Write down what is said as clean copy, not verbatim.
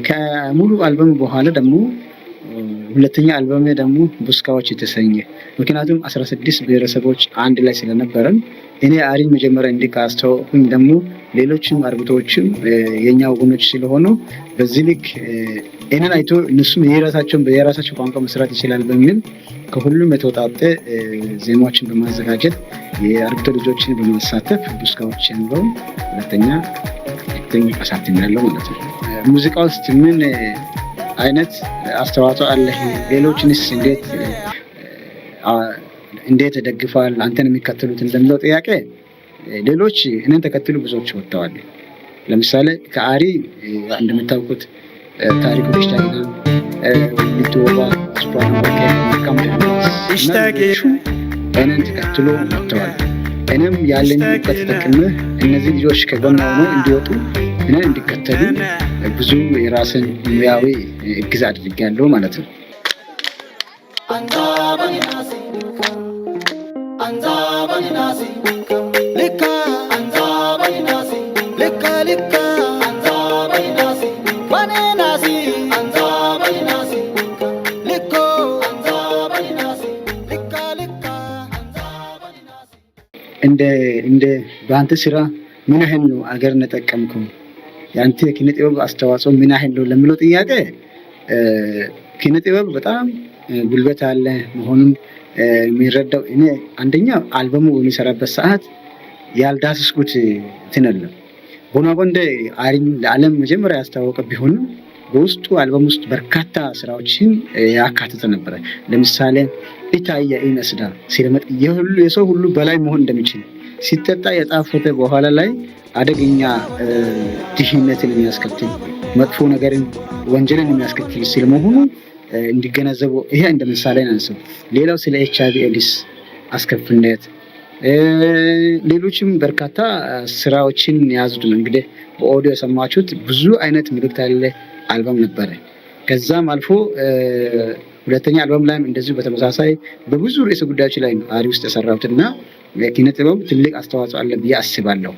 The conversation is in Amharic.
ከሙሉ አልበም በኋላ ደግሞ ሁለተኛ አልበም ደግሞ ቡስካዎች የተሰኘ ምክንያቱም 16 ብሔረሰቦች አንድ ላይ ስለነበረን እኔ አሪን መጀመሪያ እንዲካስተውኝ ደግሞ ሌሎችም አርብቶችም የኛ ወገኖች ስለሆኑ በዚህ ልክ እኔን አይቶ እነሱም የራሳቸው ቋንቋ መስራት ይችላል በሚል ከሁሉም የተወጣጠ ዜማዎችን በማዘጋጀት የአርብቶ ልጆችን በማሳተፍ ቡስካዎችን ነው ሁለተኛ አሳትሜያለሁ ማለት ነው። ሙዚቃ ውስጥ ምን አይነት አስተዋጽኦ አለ? ሌሎችንስ እንዴት ተደግፋል? አንተን የሚከተሉት እንደምለው ጥያቄ ሌሎች እኔን ተከትሉ ብዙዎች ወጥተዋል። ለምሳሌ ከአሪ እንደምታውቁት ታሪኩ ደሽታና ሊቶባ ሱፕራን ባከ እኔን ተከትሎ ወጥተዋል። እኔም ያለኝ እውቀት ተጠቅሜ እነዚህ ልጆች ከጎን ሆነው እንዲወጡ እኔን እንዲከተሉ ብዙ የራስን ሙያዊ እገዛ አድርጌያለሁ ማለት ነው። እንደ በአንተ ስራ ምን ያህል ነው አገር ነጠቀምከው? ያንተ የኪነ ጥበብ አስተዋጽኦ ምን ያህል ነው ለምለው ጥያቄ ኪነ ጥበብ በጣም ጉልበት አለ መሆኑን የሚረዳው እኔ አንደኛ አልበሙ በሚሰራበት ሰዓት ያልዳሰስኩት ትነለ ቦናጎንደ አሪን ለዓለም መጀመሪያ ያስተዋወቀ ቢሆንም በውስጡ አልበም ውስጥ በርካታ ስራዎችን ያካተተ ነበር። ለምሳሌ ኢታያ ኢነስዳ ሲለመጥ የሰው ሁሉ በላይ መሆን እንደሚችል ሲጠጣ የጣፈጠ በኋላ ላይ አደገኛ ድህነትን የሚያስከትል መጥፎ ነገርን ወንጀልን የሚያስከትል ስለመሆኑ እንዲገነዘቡ ይሄ እንደ ምሳሌ ነው። ሌላው ስለ ኤችአይቪ ኤድስ አስከፊነት ሌሎችም በርካታ ስራዎችን ያዙት ነው። እንግዲህ በኦዲዮ የሰማችሁት ብዙ አይነት መልእክት ያለ አልበም ነበረ። ከዛም አልፎ ሁለተኛ አልበም ላይም እንደዚሁ በተመሳሳይ በብዙ ርዕሰ ጉዳዮች ላይ አሪ ውስጥ የሰራሁትና ኪነ ጥበብ ትልቅ አስተዋጽኦ አለ ብዬ አስባለሁ።